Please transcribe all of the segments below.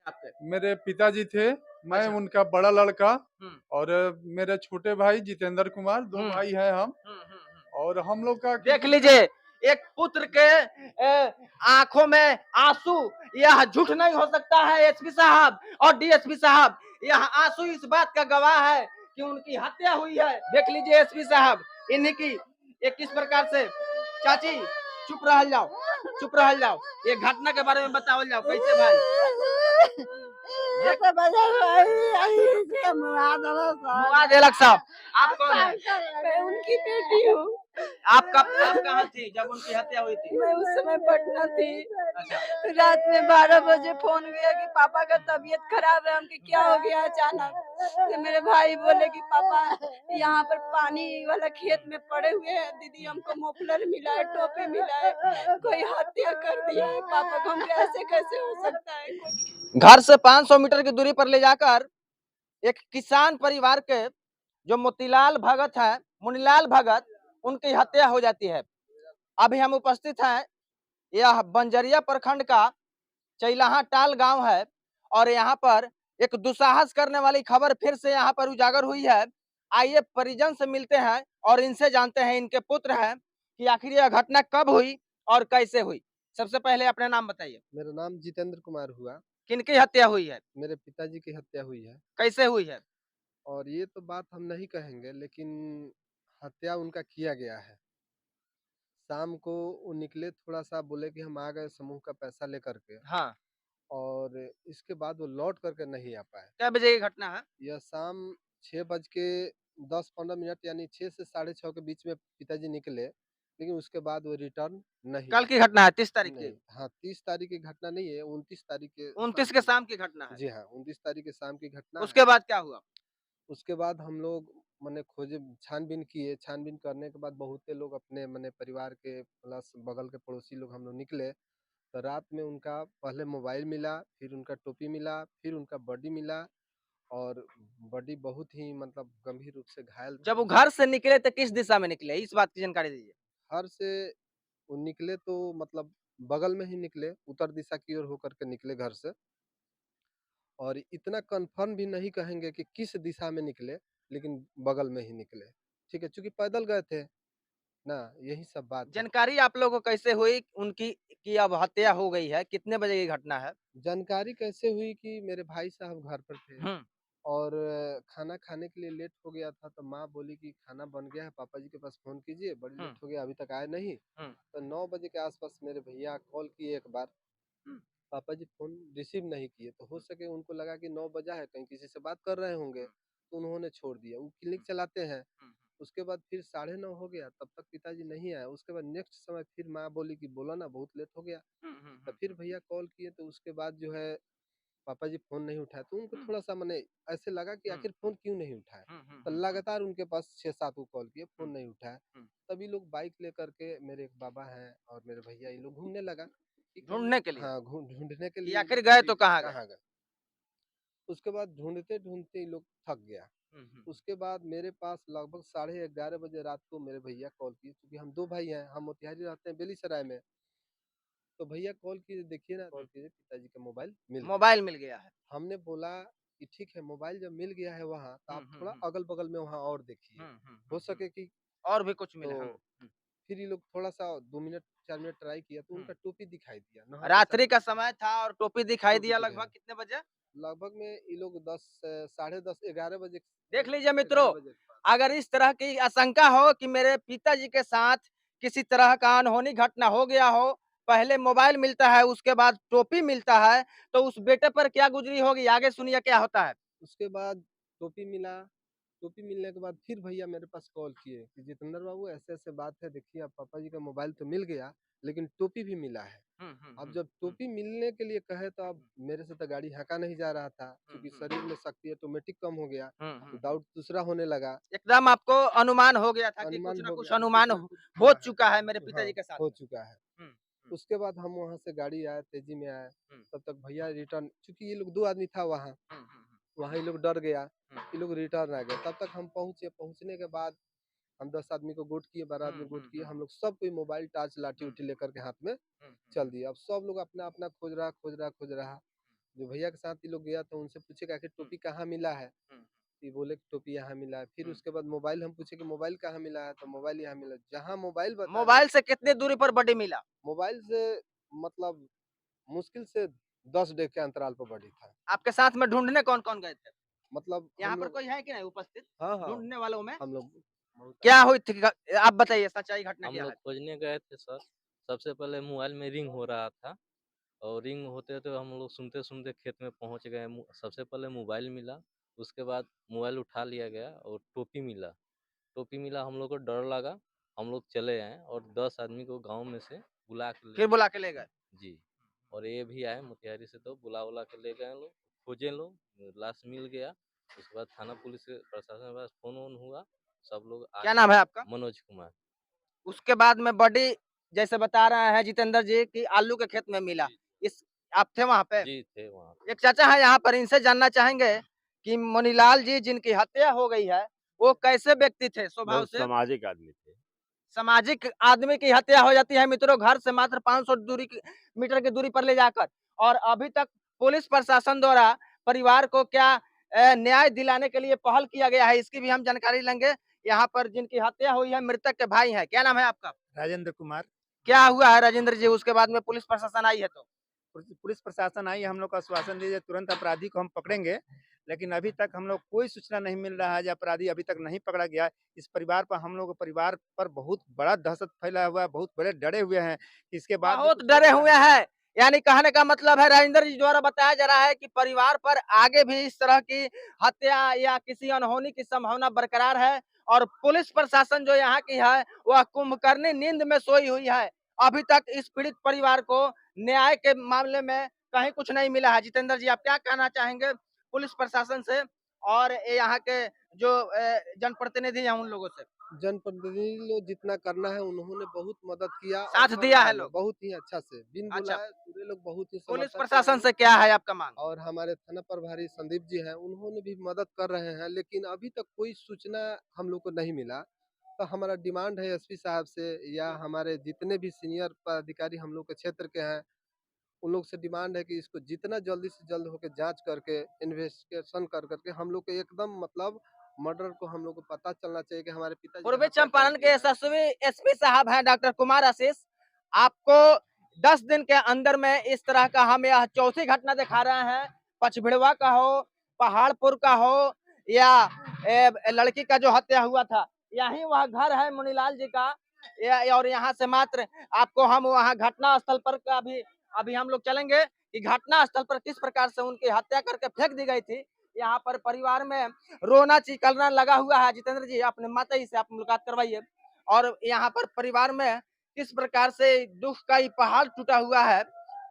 आपके? मेरे पिताजी थे, मैं अच्छा। उनका बड़ा लड़का हुँ, और मेरे छोटे भाई जितेंद्र कुमार, 2 हुँ, भाई हैं हम। हुँ, हुँ, हुँ। और हम लोग का देख किसी लीजिए, एक पुत्र के आंखों में आंसू, यह झूठ नहीं हो सकता है एसपी साहब और डीएसपी साहब। यह आंसू इस बात का गवाह है कि उनकी हत्या हुई है। देख लीजिए एसपी साहब, इन्हीं की ये किस प्रकार से। चाची चुप रह जाओ, चुप रह जाओ, ये घटना के बारे में बताओ जाओ कैसे भाई। ऐसे बजे मुआ देलक साहब। आप कौन है? मैं उनकी बेटी हूँ। आप कहाँ थी जब उनकी हत्या हुई थी? मैं उस समय पटना थी। अच्छा। रात में 12 बजे फोन गया कि पापा का तबीयत खराब है। हमके क्या हो गया अचानक। तो मेरे भाई बोले कि पापा यहाँ पर पानी वाला खेत में पड़े हुए हैं, दीदी हमको मोफलर मिला है, टोपी मिला है, कोई हत्या कर दिया है पापा को। हम ऐसे कैसे हो सकता है। घर से 500 मीटर की दूरी पर ले जाकर एक किसान परिवार के जो मोतीलाल भगत है, मुनीलाल भगत, उनकी हत्या हो जाती है। अभी हम उपस्थित हैं, यह बंजरिया प्रखंड का चैलाहा टाल गांव है और यहाँ पर एक दुस्साहस करने वाली खबर फिर से यहाँ पर उजागर हुई है। आइए परिजन से मिलते हैं और इनसे जानते हैं, इनके पुत्र हैं, कि आखिर यह घटना कब हुई और कैसे हुई। सबसे पहले अपना नाम बताइए। मेरा नाम जितेंद्र कुमार हुआ। किनकी हत्या हुई है? मेरे पिताजी की हत्या हुई है। कैसे हुई है? और ये तो बात हम नहीं कहेंगे, लेकिन हत्या उनका किया गया है। शाम को वो निकले, थोड़ा-सा बोले कि हम आ गए समूह का पैसा लेकर के, हाँ। और इसके बाद वो लौट कर के नहीं आ पाए। क्या बजे की घटना है? यह शाम 6 बज के 10-15 मिनट यानी 6 से साढ़े 6 के बीच में पिताजी निकले, लेकिन उसके बाद वो रिटर्न नहीं कल आए। की घटना है, 30 तारीख की। नहीं, हाँ, 30 तारीख की घटना नहीं है, 29 तारीख के 29 शाम के की। शाम की घटना है। जी हाँ, 29 तारीख के शाम की घटना उसके है। बाद क्या हुआ? उसके बाद हम लोग मने खोजे, छानबीन किए, छानबीन करने के बाद बहुते लोग अपने मने परिवार के प्लस बगल के पड़ोसी लोग हम लोग निकले, तो रात में उनका पहले मोबाइल मिला, फिर उनका टोपी मिला, फिर उनका बॉडी मिला, और बॉडी बहुत ही मतलब गंभीर रूप से घायल जब थे। वो घर से निकले तो किस दिशा में निकले? इस बात की जानकारी दीजिए। घर से वो निकले तो मतलब बगल में ही निकले, उत्तर दिशा की ओर होकर के निकले घर से। और इतना कन्फर्म भी नहीं कहेंगे कि किस दिशा में निकले, लेकिन बगल में ही निकले। ठीक है, चूँकि पैदल गए थे ना, यही सब बात है। जानकारी आप लोगों को कैसे हुई उनकी कि अब हत्या हो गई है? कितने बजे की घटना है? जानकारी कैसे हुई कि मेरे भाई साहब घर पर थे, हुँ, और खाना खाने के लिए लेट हो गया था, तो माँ बोली कि खाना बन गया है, पापा जी के पास फ़ोन कीजिए, बड़ी हुँ, लेट हो गया अभी तक आए नहीं। हुँ, तो 9 बजे के आस-पास मेरे भैया कॉल किए एक बार, हुँ, पापा जी फ़ोन रिसीव नहीं किए, तो हो सके उनको लगा कि 9 बजा है, कहीं किसी से बात कर रहे होंगे, तो उन्होंने छोड़ दिया। वो क्लिनिक चलाते हैं। हुँ, उसके बाद फिर 9:30 हो गया, तब तक पिताजी नहीं आए। उसके बाद नेक्स्ट समय फिर माँ बोली कि बोलो ना, बहुत लेट हो गया। हुँ, हुँ, तो हुँ, फिर भैया कॉल किए, तो उसके बाद जो है पापा जी फ़ोन नहीं उठाए, तो उनको हुँ, थोड़ा-सा मने ऐसे लगा कि हुँ, आखिर फ़ोन क्यों नहीं उठाए? हुँ, हुँ, तो हुँ, लगातार उनके पास 6-7 को कॉल किए, फ़ोन हुँ, नहीं उठाया। हुँ। तभी लोग बाइक लेकर के, मेरे एक बाबा हैं और मेरे भैया, ये लोग घूमने लगा कि कहीं, ढूँढने के लिए हाँ, ढूँढने के कि लिए ये आखिर लोग गए कि तो कहाँ गए? कहाँ गए? उसके बाद ढूँढते-ढूँढते ये लोग थक गया। हुँ, हुँ, उसके बाद मेरे पास लगभग साढ़े 11 बजे रात को मेरे भैया कॉल किए, क्योंकि हम 2 भाई हैं, हम मोतिहारी रहते हैं बेलीसराय में। तो भैया कॉल किए, देखिए ना, कॉल किए, पिताजी का मोबाइल मिल गया। मोबाइल मिल गया है। हमने बोला कि ठीक है, मोबाइल जब मिल गया है वहाँ, तो हुँ, आप हुँ, थोड़ा हुँ, अगल-बगल में वहाँ और देखिए। हुँ, हुँ, हो हुँ, हुँ। सके कि, और भी कुछ मिले। हाँ। तो हुँ, फिर ये लोग थोड़ा-सा 2 मिनट 4 मिनट ट्राई किया, तो हुँ। उनका टोपी दिखाई दिया, नहर के साथ रात्रि का समय था और टोपी दिखाई टोपी दिया दिखाया। लगभग कितने बजे? लगभग में ये लोग 10 साढ़े 10 11 बजे, देख लीजिए 11 मित्रों, बजे के पास। अगर इस तरह की आशंका हो कि मेरे पिताजी के साथ किसी तरह का अनहोनी घटना हो गया हो, पहले मोबाइल मिलता है, उसके बाद टोपी मिलता है, तो उस बेटे पर क्या गुजरी होगी? आगे सुनिए क्या होता है। उसके बाद टोपी मिला, टोपी मिलने के बाद फिर भैया मेरे पास कॉल किए कि जितेंद्र बाबू, ऐसे-ऐसे बात है, देखिए अब पापा जी का मोबाइल तो मिल गया, लेकिन टोपी भी मिला है। हुँ, हुँ, अब हुँ, जब हुँ, टोपी मिलने के लिए कहे, तो अब मेरे से तो गाड़ी हाँका नहीं जा रहा था, हुँ, क्योंकि हुँ, शरीर में शक्ति ऑटोमेटिक कम हो गया, हुँ, हुँ, हुँ। डाउट दूसरा होने लगा, एकदम आपको अनुमान हो गया था कि कुछ अनुमान न हो कुछ गया कि कुछ अनुमान ना हो कुछ हो हुआ है। चुका है मेरे हाँ, पिताजी के साथ हो में। चुका है। हुँ, हुँ, उसके बाद हम वहाँ से गाड़ी आए, तेज़ी में आए, हुँ, तब तक भैया रिटर्न, चूँकि ये लोग 2 आदमी था वहाँ, हुँ, हुँ, वहाँ ये लोग डर गया, हुँ, ये लोग रिटर्न आ गए। तब तक हम पहुँचे, पहुँचने के बाद हम 10 आदमी को गोट किए, 12 हुँ, आदमी गोट हुँ, किए, हुँ, हम लोग सब कोई मोबाइल, टॉर्च, हुँ, लाठी-उठी लेकर के हाथ में हुँ, हुँ, चल दिए। अब सब लोग अपना-अपना खोज रहा, खोज रहा, खोज रहा। जो भैया के साथ ये लोग गया तो उनसे पूछे कि आखिर टोपी कहाँ मिला है, ये बोले कि टोपी यहाँ मिला है। फिर उसके बाद मोबाइल हम पूछे कि मोबाइल कहाँ मिला है, तो मोबाइल यहाँ मिला। जहाँ मोबाइल बता रहे मोबाइल से कितनी दूरी पर बॉडी मिला? मोबाइल से मतलब मुश्किल से 10 डेग के अंतराल पर बड़ी था। आपके साथ में ढूंढने कौन कौन गए थे? मतलब यहाँ हम पर लोग कोई है कि नहीं उपस्थित हाँ हाँ ढूंढने वालों में? हम लोग क्या हुई थी आप बताइए, सच्चाई घटना हम क्या लोग है? खोजने गए थे सर। सबसे पहले मोबाइल में रिंग हो रहा था और रिंग होते तो हम लोग सुनते सुनते खेत में पहुंच गए। सबसे पहले मोबाइल मिला, उसके बाद मोबाइल उठा लिया गया और टोपी मिला। टोपी मिला, हम लोग को डर लगा, हम लोग चले आए और 10 आदमी को गांव में से बुला के ले फिर गए। बुला के ले गए? जी, और ये भी आए मोतिहारी से, तो बुला उला के ले गए लोग, खोजे लोग, लाश मिल गया। उसके बाद थाना पुलिस के प्रशासन के पास फोन वोन हुआ, सब लोग क्या आए। नाम है आपका? मनोज कुमार। उसके बाद में बॉडी जैसे बता रहे हैं जितेंद्र जी कि आलू के खेत में मिला, जी, इस आप थे वहाँ पे? जी थे वहाँ। एक चाचा है यहाँ पर, इनसे जानना चाहेंगे कि मुनीलाल जी जिनकी हत्या हो गई है वो कैसे व्यक्ति थे स्वभाव बहुत से? सामाजिक आदमी थे। सामाजिक आदमी की हत्या हो जाती है मित्रों घर से मात्र 500 मीटर की दूरी पर ले जाकर, और अभी तक पुलिस प्रशासन द्वारा परिवार को क्या न्याय दिलाने के लिए पहल किया गया है, इसकी भी हम जानकारी लेंगे। यहाँ पर जिनकी हत्या हुई है मृतक के भाई हैं, क्या नाम है आपका? राजेंद्र कुमार। क्या हुआ है राजेंद्र जी, उसके बाद में पुलिस प्रशासन आई है तो? पुलिस प्रशासन आई, हम लोग को आश्वासन दिए तुरंत अपराधी को हम पकड़ेंगे, लेकिन अभी तक हम लोग कोई सूचना नहीं मिल रहा है जो अपराधी अभी तक नहीं पकड़ा गया। इस परिवार पर हम लोग परिवार पर बहुत बड़ा दहशत फैला हुआ है, बहुत बड़े डरे हुए हैं। इसके बाद भी बहुत कुछ डरे हो हुए रहा है। हैं, यानी कहने का मतलब है राजेंद्र जी द्वारा बताया जा रहा है कि परिवार पर आगे भी इस तरह की हत्या या किसी अनहोनी की संभावना बरकरार है, और पुलिस प्रशासन जो यहाँ की है वह कुंभकर्णी नींद में सोई हुई है। अभी तक इस पीड़ित परिवार को न्याय के मामले में कहीं कुछ नहीं मिला है। जितेंद्र जी, आप क्या कहना चाहेंगे पुलिस प्रशासन से और यहाँ के जो जनप्रतिनिधि हैं उन लोगों से? जनप्रतिनिधि लोग जितना करना है उन्होंने बहुत मदद किया और साथ कर दिया रहा है है लोग? बहुत ही अच्छा से, बिन अच्छा, बुलाए पूरे लोग बहुत ही पुलिस समर्थन कर प्रशासन रहे से हैं। क्या है आपका मांग? और हमारे थाना प्रभारी संदीप जी हैं, उन्होंने भी मदद कर रहे हैं, लेकिन अभी तक कोई सूचना हम लोग को नहीं मिला। तो हमारा डिमांड है एसपी साहब से या हमारे जितने भी सीनियर पदाधिकारी हम लोग के क्षेत्र के हैं, उन लोग से डिमांड है कि इसको जितना जल्दी से जल्द होकर जांच करके इन्वेस्टिगेशन कर करके हम लोग को एकदम मतलब मर्डर को हम लोग को पता चलना चाहिए कि हमारे पिताजी की पूर्वी हत्या चंपारण कौन के किया है। यशस्वी एसपी साहब हैं डॉक्टर कुमार आशीष। आपको 10 दिन के अंदर में इस तरह का हम यह चौथी घटना दिखा रहे हैं। पचभिड़वा का हो, पहाड़पुर का हो, या लड़की का जो हत्या हुआ था, यही वह घर है मुनीलाल जी का। और यहाँ से मात्र आपको हम वहाँ घटना स्थल पर का भी अभी हम लोग चलेंगे कि घटना स्थल पर किस प्रकार से उनकी हत्या करके फेंक दी गई थी। यहाँ पर परिवार में रोना चिकलना लगा हुआ है। जितेंद्र जी, अपने माता से आप मुलाकात करवाइए, और यहाँ पर परिवार में किस प्रकार से दुख का ये पहाड़ टूटा हुआ है,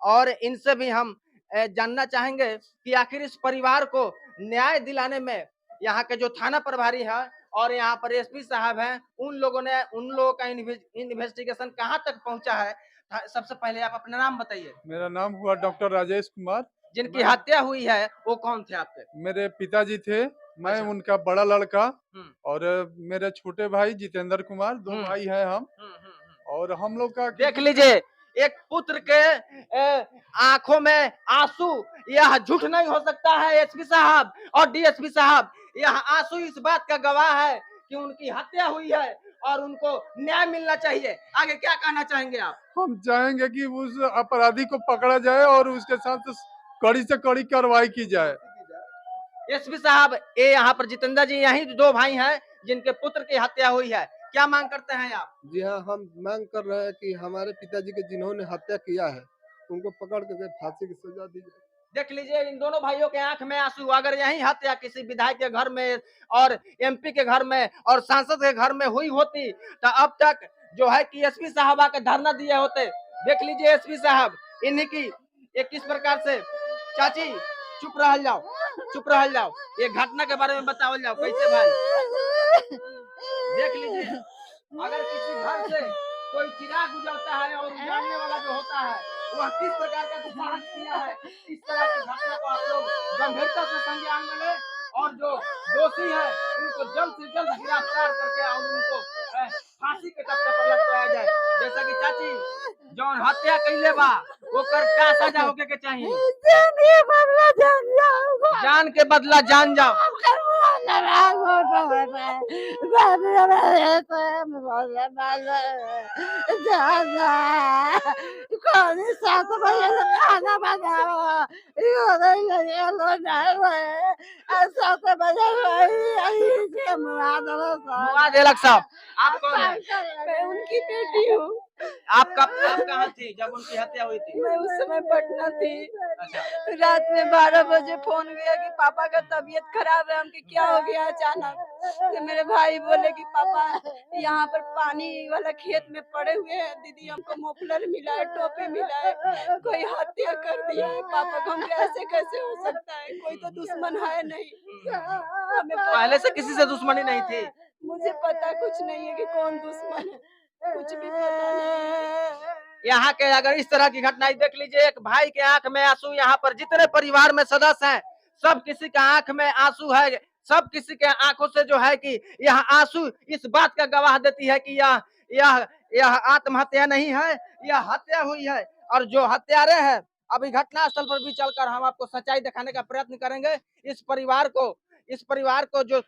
और इनसे भी हम जानना चाहेंगे कि आखिर इस परिवार को न्याय दिलाने में यहाँ के जो थाना प्रभारी है और यहाँ पर एसपी साहब हैं, उन लोगों का इन्वेस्टिगेशन कहाँ तक पहुंचा है। सबसे पहले आप अपना नाम बताइए। मेरा नाम हुआ डॉक्टर राजेश कुमार। जिनकी हत्या हुई है वो कौन थे आपके? मेरे पिताजी थे, मैं अच्छा। उनका बड़ा लड़का, हम्म, और मेरे छोटे भाई जितेंद्र कुमार, दो हम्म, भाई हैं हम। हम्म, हम्म, हम्म। और हम लोग का देख लीजिए, एक पुत्र के आंखों में आंसू, यह झूठ नहीं हो सकता है एसपी साहब और डीएसपी साहब। यह आंसू इस बात का गवाह है कि उनकी हत्या हुई है और उनको न्याय मिलना चाहिए। आगे क्या कहना चाहेंगे आप? हम चाहेंगे कि उस अपराधी को पकड़ा जाए और उसके साथ कड़ी से कड़ी कार्रवाई की जाए। एसपी साहब, ये यहाँ पर जितेंद्र जी यही दो भाई हैं जिनके पुत्र की हत्या हुई है, क्या मांग करते हैं आप? जी हाँ, हम मांग कर रहे हैं कि हमारे पिताजी के जिन्होंने हत्या किया है उनको पकड़ करके फांसी की सजा दी जाए। देख लीजिए, इन दोनों भाइयों के आंख में आंसू। अगर यही हत्या किसी विधायक के घर में और एमपी के घर में और सांसद के घर में हुई होती तो अब तक जो है कि एसपी साहब आके धरना दिए होते। देख लीजिए एसपी साहब, इन्हीं की ये किस प्रकार से। चाची चुप रह जाओ, चुप रह जाओ, ये घटना के बारे में बताओ जाओ कैसे भाई। देख लीजिए, अगर किसी घर से कोई चिराग गुजरता है और उजाड़ने वाला जो होता है वह किस प्रकार का दुस्साहस किया है, इस तरह की घटना को आप लोग गंभीरता से संज्ञान में लें और जो दोषी है उनको जल्द से जल्द गिरफ्तार करके और उनको फांसी के तख्ते पर लटकाया जाए। जैसा कि चाची जौन हत्या कैले बा ओकर का सजा होके के चाहिए? जान जान के बदला जान जाओ। खाना बनाओ मुआ देलक साहब। आप कौन है? मैं उनकी बेटी हूँ। आप कहाँ थी जब उनकी हत्या हुई थी? मैं उस समय पटना थी। अच्छा। रात में 12 बजे फोन गया कि पापा का तबीयत खराब है, हमके क्या हो गया अचानक। तो मेरे भाई बोले कि पापा यहाँ पर पानी वाला खेत में पड़े हुए हैं, दीदी हमको मोफलर मिला है, टोपी मिला है, कोई हत्या कर दिया है पापा को। हम ऐसे कैसे हो सकता है, कोई तो दुश्मन है नहीं। हमें पहले से किसी से दुश्मनी नहीं थी? मुझे पता कुछ नहीं है कि कौन दुश्मन है, कुछ भी पता नहीं। यहाँ के अगर इस तरह की घटनाएं देख लीजिए, एक भाई के आंख में आंसू, यहाँ पर जितने परिवार में सदस्य हैं सब किसी का आंख में आंसू है, सब किसी के आंखों से जो है कि यह आंसू इस बात का गवाह देती है कि यह आत्महत्या नहीं है, यह हत्या हुई है। और जो हत्यारे हैं अभी घटनास्थल पर भी चलकर हम आपको सच्चाई दिखाने का प्रयत्न करेंगे। इस परिवार को जो